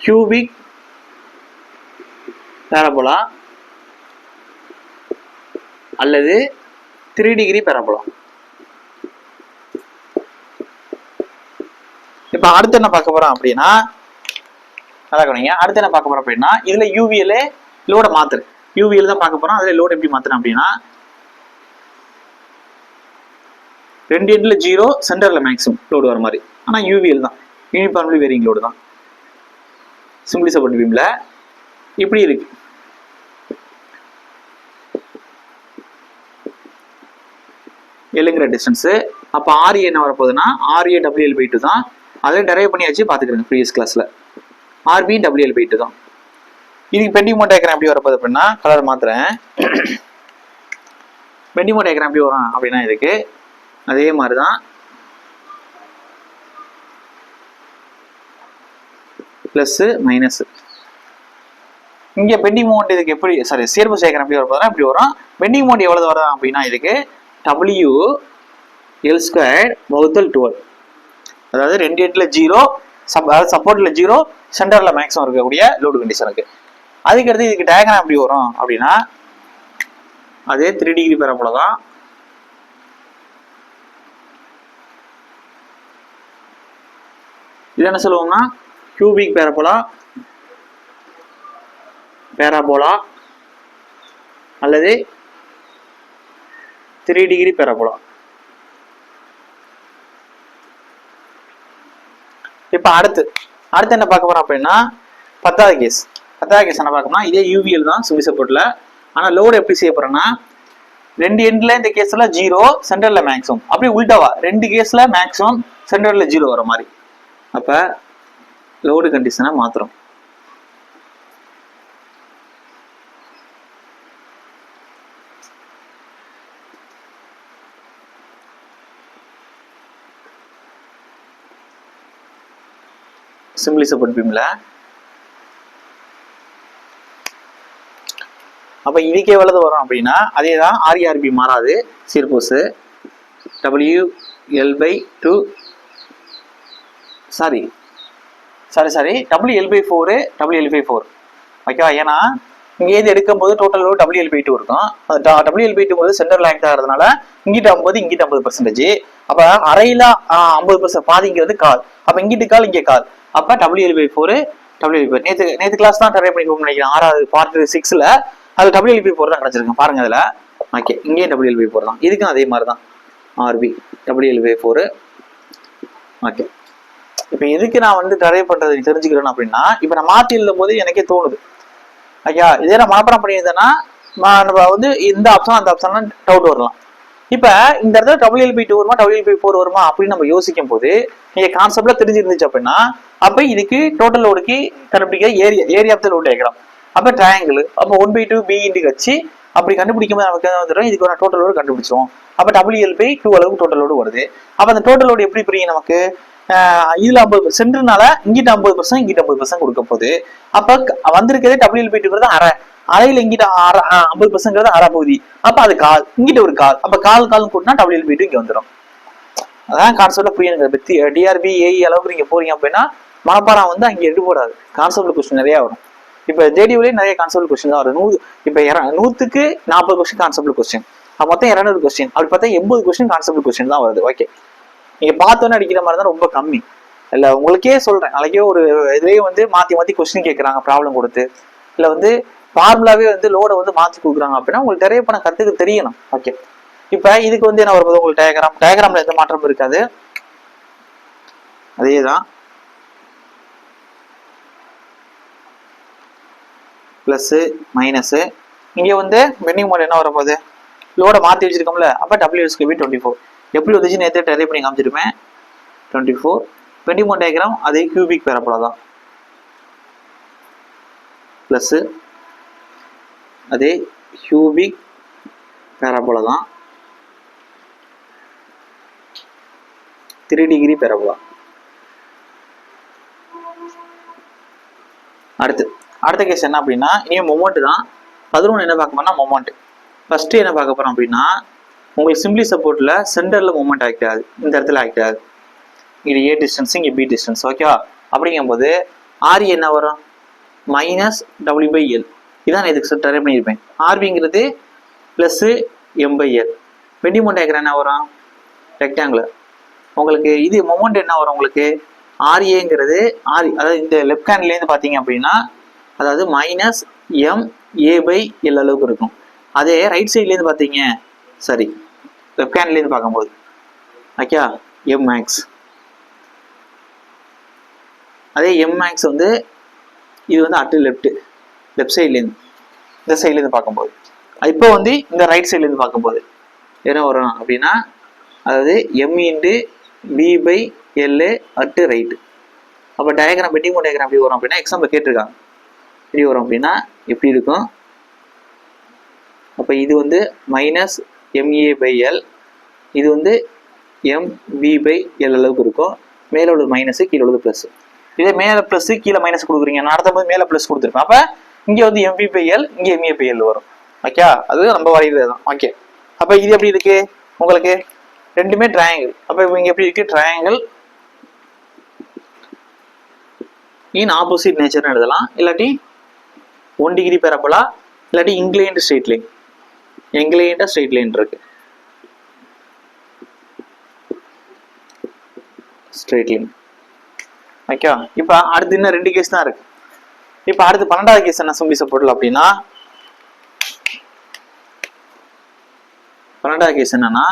கியூபிக் பேராபோலா அல்லது 3 டிகிரி பேராபோலா. இப்போ அடுத்து என்ன பார்க்க போறோம் அப்படின்னா, நல்லா கவனிங்க, அடுத்து என்ன பார்க்க போறோம் அப்படின்னா, இதுல UVL லோட மாத்துரு, UVL தான் பார்க்க போறோம். அதுல லோட் எப்படி மாத்துறோம் அப்படின்னா, 2 எண்ட்ல 0 சென்டர்ல மேக்ஸிமம் லோடு வர மாதிரி. ஆனா UVL தான், யூனிஃபார்ம்லி வேரியிங் லோடு தான். சிம்பிளிசபிள் பீம்ல இப்படி இருக்கு. எல்லுங்கிற டிஸ்டன்ஸ். அப்ப RE என்ன வரப்போகுதுன்னா RA WL/2 தான். அதை டெரைவ் பண்ணியாச்சு, பாத்துக்கிறேன் ப்ரீவியஸ் கிளாஸ்ல. RB WL/2 தான். இதுக்கு பெண்டிங் பாயிண்ட் டயக்ராம் எப்படி வரப்போகுது அப்படின்னா, கலர் மாத்துறேன். பெண்டிங் பாயிண்ட் டயக்ராம் எப்படி வரும் அப்படின்னா, இதுக்கு அதே மாதிரிதான் பிளஸ் மைனஸ். இங்க பெண்டிங் மோமெண்ட் இதுக்கு எப்படி சேர்ப்பு டயக்ராம் எப்படி வரப்போகுதுன்னா இப்படி வரும். பெண்டிங் மோமெண்ட் எவ்வளவு வரும் அப்படின்னா, இதுக்கு WL² வகுத்தல் 12. அதாவது 2 எண்ட்ல 0 சப்போர்ட்ல 0 சென்டர்ல மேக்ஸிமம் இருக்கக்கூடிய லோடு கண்டிஷனுக்கு. அதுக்கடுத்து இதுக்கு டயக்ராம் எப்படி வரும் அப்படின்னா, அதே 3 டிகிரி பேராபோலா தான். இது என்ன சொல்லுவோம்னா கியூபிக் பேராபோலா அல்லது 3 டிகிரி பேராபோலா. இப்ப அடுத்து என்ன பார்க்க போறோம் அப்படின்னா, 10வது கேஸ் என்ன பார்க்கணும்னா, இதே UVL தான் சிம்பிள் சப்போர்ட்ல. ஆனா லோடு எப்படி செய்ய போறேன்னா, 2 எண்ட்ல இந்த கேஸ்ல 0 சென்டர்ல மேக்ஸிமம், அப்படியே உல்டாவா 2 கேஸ்ல மேக்ஸிமம் சென்டர்ல 0 வர மாதிரி. அப்ப லோடு கண்டிஷனை மாத்துறோம். Simply support பீம்ல. அப்ப இதுக்கு எவ்வளவு வரும் அப்படின்னா, அதேதான் RERB மாறாது. சீர்போஸ் WL/2 சாரி WL/4 ஓகேவா. ஏன்னா இங்கே இருந்து எடுக்கும் போது டோட்டல் WL/2 இருக்கும். WL/2 போது சென்டர் லேங்க் ஆகிறதுனால இங்கிட்ட 50 இங்கிட்ட 50%. அப்ப அரையில 50% பாதிங்கிறது கால். அப்ப இங்கிட்டு கால் இங்கே கால். அப்ப WL/4 நேற்று கிளாஸ் தான் ட்ரை பண்ணிக்கோங்க நினைக்கிறேன். 6வது பார்ட் 6ல அது WL/4 தான் கிடைச்சிருக்கு பாருங்க அதுல. ஓகே, இங்கேயும் WL/4 தான். இதுக்கும் அதே மாதிரி தான் RB WL/4 ஓகே, இப்போ எதுக்கு நான் வந்து ட்ரைவ் பண்றது தெரிஞ்சுக்கிறேன் அப்படின்னா, இப்போ நான் மாற்றி எழுதும் போது எனக்கே தோணுது, ஐயா இதே நான் மனப்பாடம் பண்ணியிருந்தேன்னா நம்ம வந்து இந்த ஆப்ஷன் அந்த ஆப்ஷன்லாம் டவுட் வரலாம். இப்போ இந்த இடத்துல WLB2 வருமா WLB4 வருமா அப்படின்னு நம்ம யோசிக்கும் போது நீங்க கான்செப்ட்ல தெரிஞ்சிருந்துச்சு அப்படின்னா, அப்ப இதுக்கு டோட்டல் லோடுக்கு கண்டுபிடிக்க area of the load diagram, அப்ப ட்ரையாங்கிள், அப்ப 1/2 B இன்டு வச்சு அப்படி கண்டுபிடிக்கும் போது நமக்கு வந்துடும் இதுக்கு ஒரு டோட்டல் லோடு கண்டுபிடிச்சோம். அப்ப WL/2 அளவுக்கு டோட்டல் லோடு வருது. அப்ப அந்த டோட்டல் லோடு எப்படி பிரியும் நமக்கு, இதுல 50 சென்டர்னால இங்கிட்ட 50% இங்கிட்ட 50% கொடுக்க போகுது. அப்ப வந்திருக்கிறதே WLB2 அரை, அறையில இங்கிட்ட 50% அரை பகுதி, அப்ப அது கால், இங்கிட்ட ஒரு கால், அப்ப கால் கூட்டினா WLB2 இங்க வந்துடும். அதான் கான்செப்ட்ல புரியுங்க. டிஆர்பி ஏஇ அளவுக்கு நீங்க போறீங்க அப்படின்னா மனப்பாடம் வந்து அங்க எடுத்து போடாது, கான்செப்ட் கொஸ்டின் நிறைய வரும். இப்ப ஜேடியூலயே நிறைய கான்செப்ட் கொஸ்டின் தான் வரும். இப்ப 100க்கு 40 கொஸ்டின் கான்செப்ட் கொஸ்டின், மொத்தம் 200 கொஸ்டின், அப்படி பார்த்தா 80 கொஸ்டின் கான்செப்ட் கொஸ்டின் தான் வருது. ஓகே, நீங்க பார்த்தோன்னு அடிக்கிற மாதிரி தான் ரொம்ப கம்மி இல்ல. உங்களுக்கே சொல்றேன், நாளைக்கே ஒரு இதுலயே வந்து மாத்தி கொஸ்டின் கேட்கறாங்க ப்ராப்ளம் கொடுத்து, இல்ல வந்து ஃபார்முலாவே வந்து லோட வந்து மாத்தி கொடுக்குறாங்க அப்படின்னா உங்களுக்கு நிறைய பணம் கத்துக்க தெரியணும். ஓகே, இப்ப இதுக்கு வந்து என்ன வரும்போது உங்களுக்கு டயக்ராம்ல எந்த மாற்றமும் இருக்காது, அதேதான் பிளஸ் மைனஸ். இங்க வந்து பெண்டிங் மோட் என்ன வரப்போகுது, லோட மாத்தி வச்சிருக்கோம்ல, அப்ப W/24 எப்படி வந்துச்சு நேற்று டெரைவ் பண்ணி காமிச்சிருப்பேன். 24 பெண்டிங் மோட் டயக்ராம் அதே கியூபிக் பேரபோலா தான், பிளஸ் அதே கியூபிக் பேரபோலா தான், 3 டிகிரி பேரபோலா. அடுத்த கேஸ் என்ன அப்படின்னா, இனியும் மொமெண்ட் தான். 11 என்ன பார்க்க போனா மொமெண்ட். ஃபர்ஸ்ட் என்ன பார்க்க போறோம் அப்படின்னா, உங்களுக்கு சிம்பிளி சப்போர்ட்ல சென்டர்ல மொமெண்ட் ஆக்ட் ஆகுது, இந்த இடத்துல ஆக்ட் ஆகுது. இங்க ஏ டிஸ்டன்ஸ், இங்க பி டிஸ்டன்ஸ். ஓகேவா? அப்படிங்கும்போது ஆர்இ என்ன வரும், -W/L. இதான் நான் இதுக்கு ட்ரை பண்ணியிருப்பேன். ஆர்பிங்கிறது plus M/L. Bending mode diagram என்ன வரும், ரெக்டாங்குலர். உங்களுக்கு இது மொமெண்ட் என்ன வரும் உங்களுக்கு, ஆர்ஏங்கிறது அதாவது இந்த லெஃப்ட் ஹேண்ட்லேருந்து பார்த்தீங்க அப்படின்னா அதாவது -MA/L அளவுக்கு இருக்கும். அதே ரைட் சைட்லேருந்து பார்த்தீங்க, சரி லெஃப்ட் ஹேண்ட்லேருந்து பார்க்கும்போது ஓகே Mmax. அதே Mmax வந்து இது வந்து அட்டு லெஃப்ட் சைட்லேருந்து, இந்த சைட்லேருந்து பார்க்கும்போது, இப்போ வந்து இந்த ரைட் சைட்லேருந்து பார்க்கும்போது என்ன வரும் அப்படின்னா, அதாவது M/B/L அட்டு ரைட்டு. அப்போ டயக்ராம் பெண்டிங் மோட் டயக்ராம் எப்படி வரும் அப்படின்னா, எக்ஸாம்பிள் கேட்டிருக்காங்க, எப்படி வரும் அப்படின்னா எப்படி இருக்கும். அப்போ இது வந்து -MA/L, இது வந்து MB/L அளவுக்கு இருக்கும். மேலே உள்ள மைனஸ், கீழே உள்ளது பிளஸ். இதே மேலே பிளஸ் கீழே மைனஸ் கொடுக்குறீங்க, நடத்தும் போது மேலே பிளஸ் கொடுத்துருப்பேன். அப்போ இங்கே வந்து MB/L, இங்கே MA/L வரும். ஓகே, அது நம்ம வரைகிறது தான். ஓகே, அப்போ இது எப்படி இருக்கு உங்களுக்கு, ரெண்டுமே ட்ரையாங்கிள். அப்போ இங்கே எப்படி இருக்கு, ட்ரையாங்கிள் இன் ஆப்போசிட் நேச்சர்னு எழுதலாம், இல்லாட்டி 1 டிகிரி பேரபோலா, இல்லாட்டி இன்க்ளைன்டு ஸ்ட்ரெயிட் லைன். இன்க்ளைன்டா ஸ்ட்ரெயிட் லைன் இருக்கு, ஸ்ட்ரெயிட் லைன். ஓகே, இப்போ அடுத்து இன்னும் 2 கேஸ் தான் இருக்கு. இப்போ அடுத்து 12வது கேஸ் என்ன சிம்பிளி சப்போர்ட்ல அப்படின்னா, 12வது கேஸ் என்னன்னா,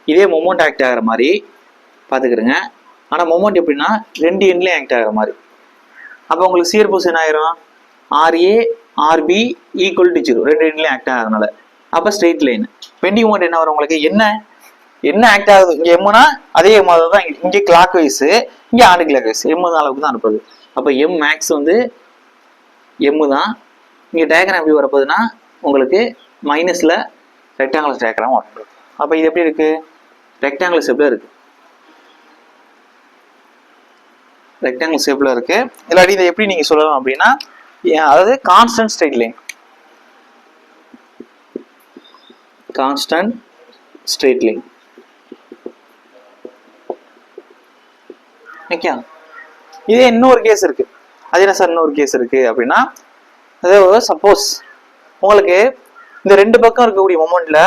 இதே மொமெண்ட் ஆக்ட் ஆகிற மாதிரி பார்த்துக்கிறேங்க. ஆனால் மொமெண்ட் எப்படின்னா 2 எண்ட்லேயும் ஆக்ட் ஆகிற மாதிரி. அப்போ உங்களுக்கு சியர் போர்ஸ் என்ன ஆயிரும், RA RB ஈக்குவல் டு 0, 2 எண்ட்லேயும் ஆக்ட் ஆகிறதுனால. அப்போ ஸ்ட்ரெயிட் லைன். பெண்டிங் மோட் என்ன வரும் உங்களுக்கு, என்ன ஆக்ட் ஆகுது இங்கே எம்னா அதே எம் தான், இங்கே கிளாக் வைஸ், இங்கே ஆண்டு கிளாக் வைஸ், எம் அளவுக்கு தான் அனுப்புது. அப்போ Mmax வந்து எம் தான். இங்கே டயக்ராம் எப்படி வரப்போகுதுன்னா உங்களுக்கு மைனஸில் ரெக்டாங்குலர் டயக்ராம் வரப்போகுது. அப்போ இது எப்படி இருக்கு, ரெக்டாங்குலர் ஷேப்ல இருக்கு, ரெக்டாங்குலர் ஷேப்ல இருக்கு. இல்லாட்டி இதை எப்படி நீங்க சொல்லலாம் அப்படின்னா, அதாவது constant straight line, constant straight line. Okay, இதே இன்னொரு கேஸ் இருக்கு. அது என்ன சார் இன்னொரு கேஸ் இருக்கு அப்படின்னா, அதாவது சப்போஸ் உங்களுக்கு இந்த 2 பக்கம் இருக்கக்கூடிய மொமெண்ட்ல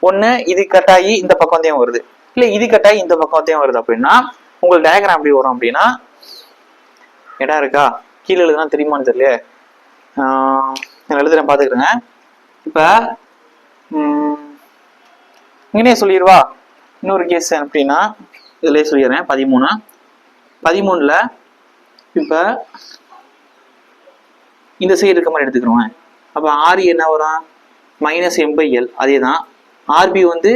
ஒண்ணு இது கட் ஆகி இந்த பக்கத்தையும் வருது, இல்ல இது கட் ஆகி இந்த பக்கத்தையும் வருது அப்படின்னா உங்களுக்கு டயக்ராம் எப்படி வரும் அப்படின்னா, இடம் இருக்கா கீழே எழுதுனா தெரியுமான்னு தெரியல, எழுதுறேன் பாத்துக்கிறேங்க. இப்ப இங்கனே சொல்லிடுவா, இன்னொரு கேஸ் அப்படின்னா இதுலயே சொல்லிடுறேன். 13 13ல் இப்போ இந்த சைடு இருக்க மாதிரி எடுத்துக்கிறோம். அப்போ ஆர்இ என்ன வரும்? -m/l. அதே தான் ஆர்பி வந்து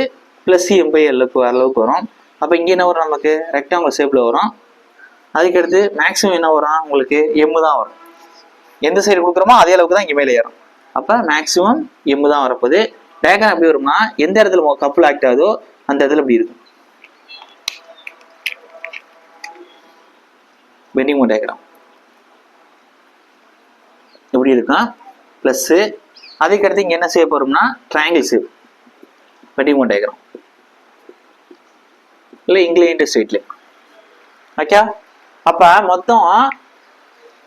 +m/l அளவுக்கு வரும். அப்போ இங்கே என்ன வரும்? நமக்கு ரெக்டாங்குலர் ஷேப்பில் வரும். அதுக்கடுத்து மேக்ஸிமம் என்ன வரும்? உங்களுக்கு எம் தான் வரும். எந்த சைடு கொடுக்குறோமோ அதே அளவுக்கு தான் இங்கே மேலே ஏறும். அப்போ மேக்ஸிமம் எம் தான் வரப்போகுது. டயக்ராம் எப்படி வரும்னா, எந்த இடத்துல கப்புள் ஆக்ட் ஆகுதோ அந்த இடத்துல இப்படி இருக்கும் பெண்டிங் மோட் டயக்ராம். எப்படி இருக்கும்? ப்ளஸ்ஸு. அதுக்கடுத்து இங்கே என்ன ஷேப் வரும்னா triangle shape bending mode diagram, இல்லை இங்கிலீஷ் ஸ்ட்ரெயிட்ல. ஓகே. அப்போ மொத்தம்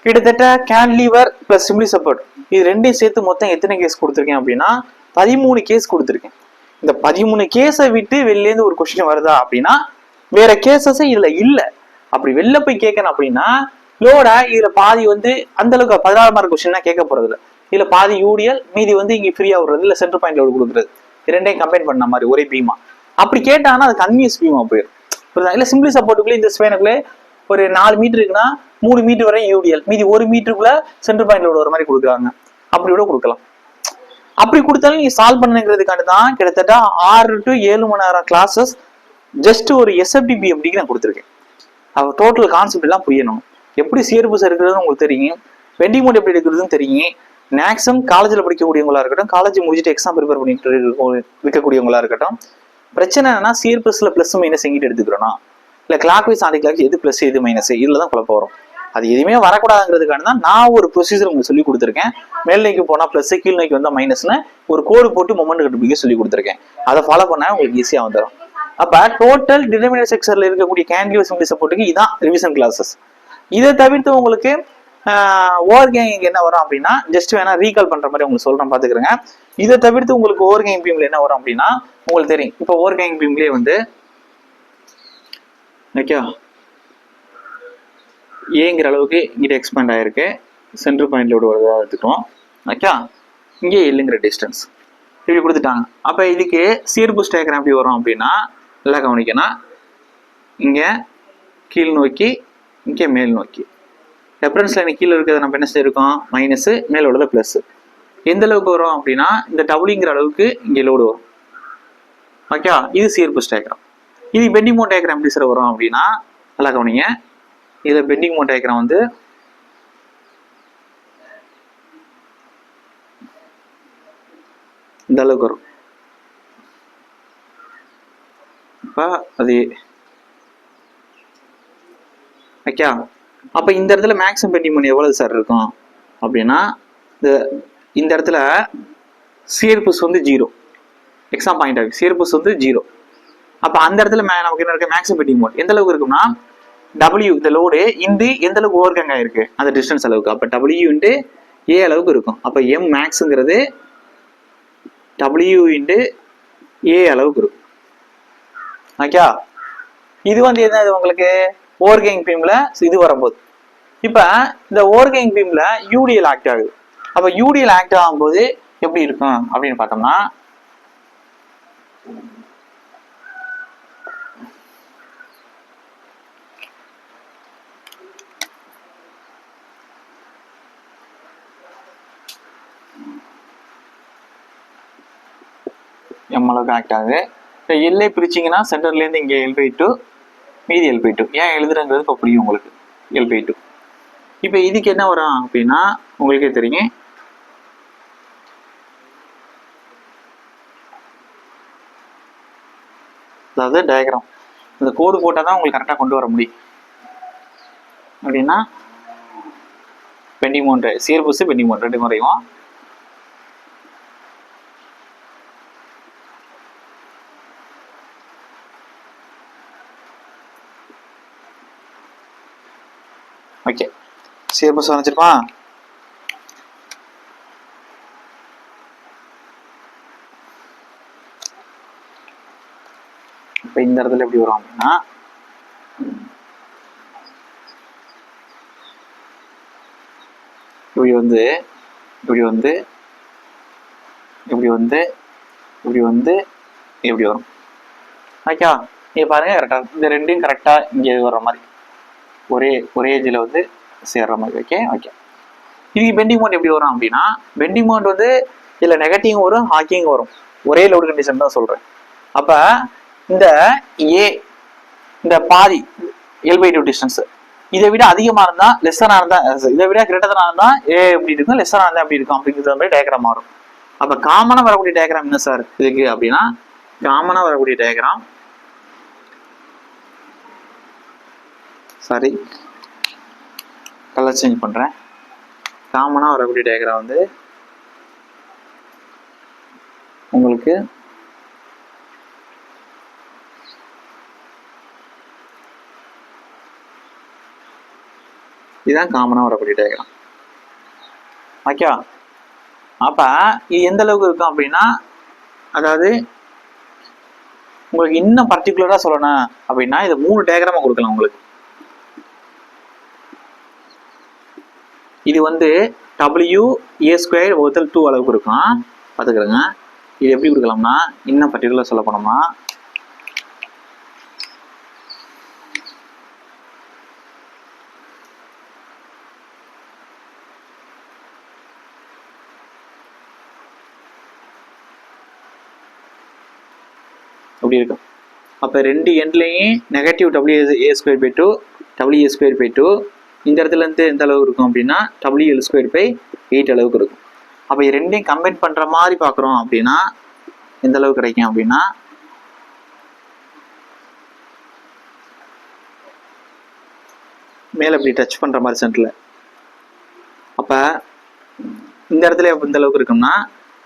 கிட்டத்தட்ட கேன்டிலீவர் ப்ளஸ் சிம்பிளி சப்போர்ட் இது ரெண்டையும் சேர்த்து மொத்தம் எத்தனை கேஸ் கொடுத்துருக்கேன் அப்படின்னா 13 கேஸ் கொடுத்துருக்கேன். இந்த 13 கேஸை விட்டு வெளிலேருந்து ஒரு கொஸ்டின் வருதா அப்படின்னா வேற கேசஸ் இதுல இல்லை. அப்படி வெளில போய் கேட்கணும் அப்படின்னா லோட இதுல பாதி வந்து அந்த அளவுக்கு 16 மார்க் கொஸ்டின் கேட்க போறது இல்லை. இதுல பாதி யூடிஎல், மீதி வந்து இங்க ஃப்ரீயா விடுறது, இல்லை சென்டர் பாயிண்ட் லோடு கொடுக்குறது. ரெண்டையும் கம்பைன் பண்ண மாதிரி ஒரே பீமா. அப்படி கேட்டாங்கன்னா அது கன்வியன்ஸ் பீமா போயிடும். இல்லை சிம்பிளி சப்போர்ட்டுக்குள்ளே இந்த ஸ்பேனுக்குள்ளே ஒரு 4 மீட்டர் இருக்குன்னா 3 மீட்டர் வரை யூடிஎல், மீதி 1 மீட்டருக்குள்ள சென்டர் பாயிண்ட் லோடு வர மாதிரி கொடுக்குறாங்க. அப்படி கூட கொடுக்கலாம். அப்படி கொடுத்தாலும் நீ சால்வ் பண்ணுங்கிறதுக்காண்டி தான் கிட்டத்தட்ட 6 to 7 மணி நேரம் கிளாஸஸ் ஜஸ்ட் ஒரு SFDBMDக்கு நான் கொடுத்துருக்கேன். அவர் டோட்டல் கான்செப்ட் எல்லாம் புரியணும். எப்படி சியர்பஸ் இருக்கிறதுன்னு உங்களுக்கு தெரியும், பெண்டிங் மோட் எப்படி எடுக்கிறதுன்னு தெரியும். மேக்ஸிமம் காலேஜில் படிக்கக்கூடியவங்களா இருக்கட்டும், காலேஜ் முடிச்சுட்டு எக்ஸாம் ப்ரிப்பேர் பண்ணிட்டு இருக்கக்கூடியவங்களா இருக்கட்டும், பிரச்சனை என்னன்னா சியர்பஸ்ல பிளஸ் மைனஸ் எங்கிட்ட எடுத்துக்கிறோம், இல்லை கிளாக் வைஸ் ஆண்டி கிளாக் எது பிளஸ் எது மைனஸ், இதுல தான் குழப்பம் வரும். அது எதுவுமே வரக்கூடாதுங்கிறதுக்கான தான் நான் ஒரு ப்ரொசீஜர் உங்களுக்கு சொல்லி கொடுத்துருக்கேன். மேல் நோக்கி போனா பிளஸ், கீழ் நோக்கி வந்தா மைனஸ்னு ஒரு கோடு போட்டு மொமெண்ட் கண்டுபிடிக்க சொல்லி கொடுத்துருக்கேன். அதை ஃபாலோ பண்ணா உங்களுக்கு ஈஸியா வந்துடும். அப்ப டோட்டல் டிட்டர்மினன்ட் செக்ஷன்ல இருக்கக்கூடிய கேண்டிலீவர் சிம்பிளி சப்போர்ட்டுக்கு இதான் ரிவிஷன் கிளாஸஸ். இதை தவிர்த்து உங்களுக்கு ஓவர் கேங் என்ன வரும் அப்படின்னா ஜஸ்ட் வேணா ரீகால் பண்ற மாதிரி உங்களுக்கு சொல்றேன் பாத்துக்கிறேங்க. இதை தவிர்த்து உங்களுக்கு ஓவர் கேங் பீம்ல என்ன வரும் அப்படின்னா உங்களுக்கு தெரியும். இப்போ ஓவர் கேங் பீம்லயே வந்து ஓகே ஏங்கிற அளவுக்கு இங்கிட்ட எக்ஸ்பேண்ட் ஆயிருக்கு, சென்டர் பாயிண்ட்ல வருவதா எடுத்துக்கிறோம். ஓகே, இங்கே எல்லுங்கிற டிஸ்டன்ஸ் இப்படி கொடுத்துட்டாங்க. அப்போ இதுக்கு சியர்பஸ் டயக்ராம் எப்படி வரும் அப்படின்னா நல்லா கவனிக்கணும். இங்கே கீழ் நோக்கி, இங்கே மேல் நோக்கி. ரெஃபரன்ஸ் லைன் கீழே இருக்கிறத நம்ம என்ன செய்யிருக்கோம் மைனஸ், மேல் உள்ளது ப்ளஸ். எந்த அளவுக்கு வரும் அப்படின்னா இந்த டபுள்ங்கிற அளவுக்கு இங்கே லோடு வரும். ஓகே, இது சியர்பஸ் டயக்ராம். இது பெண்டிங் மோட் டயக்ராம் எப்படி சார் வரும் அப்படின்னா நல்லா கவனிங்க. இதில் பெண்டிங் மோட் டயக்ராம் வந்து இந்த அளவுக்கு வரும். இப்போ அது ஓகே. அப்போ இந்த இடத்துல மேக்ஸிமம் பெண்டிங் மோட் எவ்வளவு சார் இருக்கும் அப்படின்னா இந்த இடத்துல சியர்பஸ் வந்து 0, எக்ஸாம் பாயிண்ட் ஆஃப் சியர்பஸ் வந்து 0. அப்போ அந்த இடத்துல நமக்கு என்ன இருக்கு மேக்ஸிமம் பெண்டிங் மோட் எந்த அளவுக்கு இருக்கும்னா W இந்த லோடு இந்த எந்த அளவுக்கு ஓவர் கேங் ஆயிருக்கு அந்த டிஸ்டன்ஸ் அளவுக்கு. அப்போ W இன்ட்டு A அளவுக்கு இருக்கும். அப்போ M மேக்ஸுங்கிறது W இன்ட்டு A அளவுக்கு இருக்கும். ஓகே, இது வந்து என்ன உங்களுக்கு ஓவர் கேங் பீம்ல இது வரும்போது. இப்போ இந்த ஓவர் கேங் பீம்ல UDL ஆக்ட் ஆகுது. அப்போ UDL ஆக்ட் ஆகும்போது எப்படி இருக்கும் அப்படின்னு பார்த்தோம்னா M அளவுக்கு ஆக்ட் ஆகுது. இப்போ எல்லை பிரிச்சிங்கன்னா சென்டர்லேருந்து இங்கே L/2, மீதி L/2. ஏன் எழுதுறங்கிறது இப்போ புரியும் உங்களுக்கு. L/2. இப்போ இதுக்கு என்ன வரும் அப்படின்னா உங்களுக்கே தெரியும். அதாவது டயக்ராம் இந்த கோடு போட்டால் தான் உங்களுக்கு கரெக்டாக கொண்டு வர முடியும். அப்படின்னா பெண்டிங் மோட் சியர்பஸ் பெண்டிங் மோட் ரெண்டு முறையும் ஓகே. சியர்பஸ் வரைஞ்சிருப்பா. இப்போ இந்த இடத்துல எப்படி வரும் அப்படின்னா இப்படி வந்து இப்படி வந்து இப்படி வந்து இப்படி வந்து இப்படி வரும். ஓகே, நீங்க பாருங்க கரெக்டா இந்த ரெண்டையும் கரெக்டா இங்கே வர்ற மாதிரி ஒரே ஏஜில் வந்து சேர்ற மாதிரி. Okay okay. இதுக்கு பெண்டிங் மோட் எப்படி வரும் அப்படின்னா, பெண்டிங் மோட் வந்து இதில் நெகட்டிவ் வரும், ஹாக்கிங் வரும். ஒரே லோடு கண்டிஷன் தான் சொல்கிறேன். அப்போ இந்த ஏ, இந்த பாதி L/2 டிஸ்டன்ஸ் இதை விட அதிகமாக இருந்தால், லெஸ்ஸனாக இருந்தால், இதை விட கிரேட்டராக இருந்தால் ஏ எப்படி இருக்கும், லெஸ்ஸனாக இருந்தால் எப்படி இருக்கும் அப்படிங்கிற மாதிரி டயக்ராம் மாறும். அப்போ காமனாக வரக்கூடிய டயக்ராம் என்ன சார் இதுக்கு அப்படின்னா, காமனாக வரக்கூடிய டயக்ராம், சாரி கலர் சேஞ்ச் பண்ணுறேன். காமனாக வரக்கூடிய டயக்ராம் வந்து உங்களுக்கு இதுதான் காமனாக வரக்கூடிய டயக்ராம். ஓகே. அப்போ இது எந்த அளவுக்கு இருக்கும் அப்படின்னா, அதாவது உங்களுக்கு இன்னும் பர்டிகுலராக சொல்லணும் அப்படின்னா இது 3 டயக்ராமாக கொடுக்கலாம் உங்களுக்கு. இது வந்து WA²/2 அளவுக்கு இருக்கும். பார்த்துக்கிறேங்க. இது எப்படி கொடுக்கலாம்னா, இன்னும் பர்டிகுலர் சொல்ல போனோம்னா, அப்படி இருக்கும். அப்போ 2 எண்ட்லையும் நெகட்டிவ் WA²/2 WA²/2 இந்த இடத்துல இருந்து எந்த அளவுக்கு இருக்கும் அப்படின்னா WL²/8 அளவுக்கு இருக்கும். அப்போ இது ரெண்டையும் கம்பைன் பண்ணுற மாதிரி பார்க்குறோம் அப்படின்னா எந்த அளவுக்கு கிடைக்கும் அப்படின்னா, மேலே இப்படி டச் பண்ணுற மாதிரி சென்டரில். அப்போ இந்த இடத்துல எந்த அளவுக்கு இருக்கும்னா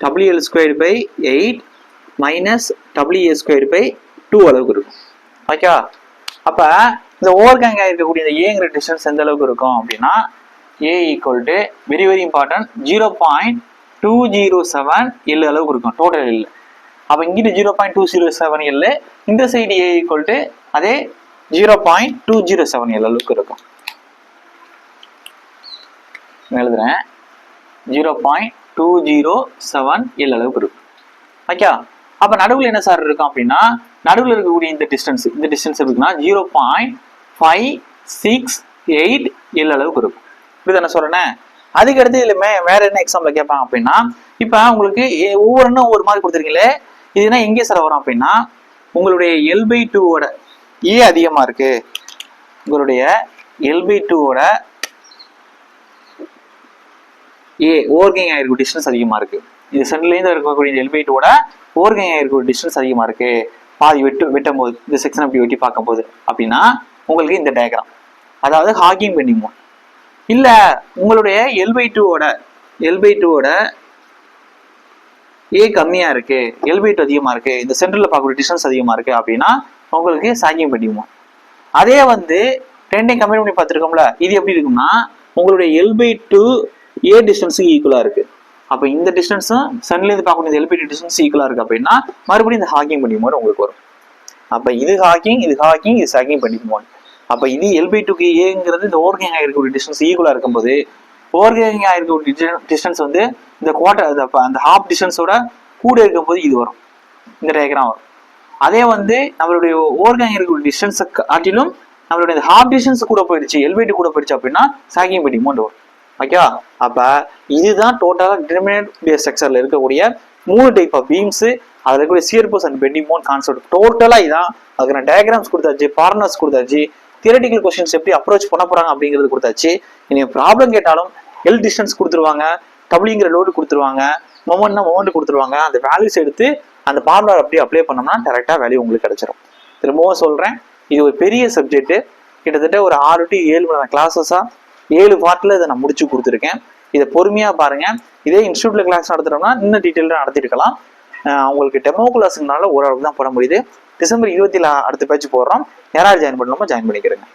WL²/8 மைனஸ் WA²/2 அளவுக்கு இருக்கும். ஓகே. அப்போ இந்த ஓவர்கேங்காக இருக்கக்கூடிய இந்த ஏங்கிற டிஸ்டன்ஸ் எந்த அளவுக்கு இருக்கும் அப்படின்னா, A equal to very very important 0.207 L அளவுக்கு இருக்கும் டோட்டல் L. அப்போ இங்கிட்டு 0.207 L, இந்த சைடு A ஈக்குவல் டு அதே 0.207 L அளவுக்கு இருக்கும். எழுதுறேன், 0.207 L அளவுக்கு இருக்கும். ஓகே. அப்போ நடுவில் என்ன சார் இருக்கும் அப்படின்னா, நடுவில் இருக்கக்கூடிய இந்த டிஸ்டன்ஸ் இருக்குன்னா 0.568 L அளவுக்கு இருக்கும். இப்படி தானே சொல்றேன். அதுக்கடுத்து இதில் வேற என்ன எக்ஸாம்பிள் கேட்பாங்க அப்படின்னா, இப்போ உங்களுக்கு ஒவ்வொன்றும் ஒவ்வொரு மாதிரி கொடுத்துருக்கீங்களே, இதுனா எங்கே சார் வரும் அப்படின்னா, உங்களுடைய L/2 ஏ அதிகமாக இருக்கு, உங்களுடைய L/2 ஏ ஓவர்கேங் ஆகிருக்கும் டிஸ்டன்ஸ் அதிகமாக இருக்கு. இது சென்டர்லேருந்து இருக்கக்கூடிய L/2 ஓவர்கேங் ஆகிருக்கும் டிஸ்டன்ஸ் அதிகமாக இருக்கு, பாதி வெட்டும் போது இந்த செக்ஷன் அப்படி வெட்டி பார்க்கும் போது அப்படின்னா உங்களுக்கு இந்த டயக்ராம், அதாவது ஹாக்கிங் பெண்டிங் மோட். இல்லை உங்களுடைய L/2 ஏ கம்மியாக இருக்கு, L/2 அதிகமாக இருக்கு, இந்த சென்டரில் பார்க்கக்கூடிய டிஸ்டன்ஸ் அதிகமாக இருக்கு அப்படின்னா உங்களுக்கு சாகிங் பெண்டிங் மோட். அதே வந்து ரெண்டையும் கம்பேர் பண்ணி பார்த்துருக்கோம்ல, இது எப்படி இருக்கும்னா உங்களுடைய L/2 ஏ டிஸ்டன்ஸுக்கு ஈக்குவலாக இருக்கு. அப்போ இந்த டிஸ்டன்ஸும் சன்லேருந்து பார்க்கக்கூடிய L/2 டிஸ்டன்ஸ் ஈக்குவலாக இருக்கு அப்படின்னா மறுபடியும் இந்த ஹாக்கிங் பெண்டிங் மோட் உங்களுக்கு வரும். அப்போ இது ஹாக்கிங், இது சாகிங் பெண்டிங் மோட். அப்போ இது L/2க்கு ஏங்கிறது இந்த ஓவர்கேங் ஆகிருக்கக்கூடிய டிஸ்டன்ஸ் ஈக்குவலாக இருக்கும்போது, ஓவர்கேங் ஆகிருக்கக்கூடிய டிஸ்டன்ஸ் வந்து இந்த குவார்டர் அந்த ஹாஃப் டிஸ்டன்ஸோட கூட இருக்கும்போது இது வரும், இந்த டயக்ராம் வரும். அதே வந்து நம்மளுடைய ஓவர்கேங் இருக்கக்கூடிய டிஸ்டன்ஸை காட்டிலும் நம்மளுடைய இந்த ஹாஃப் டிஸ்டன்ஸ் கூட போயிடுச்சு, L/2 கூட போயிடுச்சு அப்படின்னா சாகிங் பெண்டிங் மோட் வரும். ஓகேவா? அப்போ இதுதான் டோட்டலாக டிட்டர்மினன்ட் பேஸ் ஸ்ட்ரக்சரில் இருக்கக்கூடிய 3 டைப் ஆஃப் பீம்ஸு, அதில் இருக்கக்கூடிய shear force and bending moment concept. டோட்டலாக இதான். அதுக்கு நான் டயக்ராம்ஸ் கொடுத்தாச்சு, ஃபார்முலாஸ் கொடுத்தாச்சு, தியரட்டிக்கல் கொஸ்டின்ஸ் எப்படி அப்ரோச் பண்ண போறாங்க அப்படிங்கிறது கொடுத்தாச்சு. நீங்க ப்ராப்ளம் கேட்டாலும் L டிஸ்டன்ஸ் கொடுத்துருவாங்க, டபுள்ங்கிற லோடு கொடுத்துருவாங்க, மொமெண்ட் கொடுத்துருவாங்க. அந்த வேல்யூஸ் எடுத்து அந்த ஃபார்முலா அப்படியே அப்ளை பண்ணோம்னா டேரெக்டாக வேல்யூ உங்களுக்கு கிடைச்சிடும். திரும்பவும் சொல்றேன், இது ஒரு பெரிய சப்ஜெக்ட். கிட்டத்தட்ட ஒரு 6 to 7 மணி கிளாஸஸாக 7 பார்ட்டில் இதை நான் முடிச்சு கொடுத்துருக்கேன். இதை பொறுமையாக பாருங்க. இதே இன்ஸ்டியூட்ல கிளாஸ் நடத்துறோம்னா இன்னும் டீட்டெயிலாக நடத்திருக்கலாம். உங்களுக்கு டெமோ கிளாஸுனால ஓரளவுக்கு தான் போட முடியுது. டிசம்பர் 20 அடுத்த பேட்ச் போடுறோம். யாராவது ஜாயின் பண்ணலாமா ஜாயின் பண்ணிக்கிறேங்க.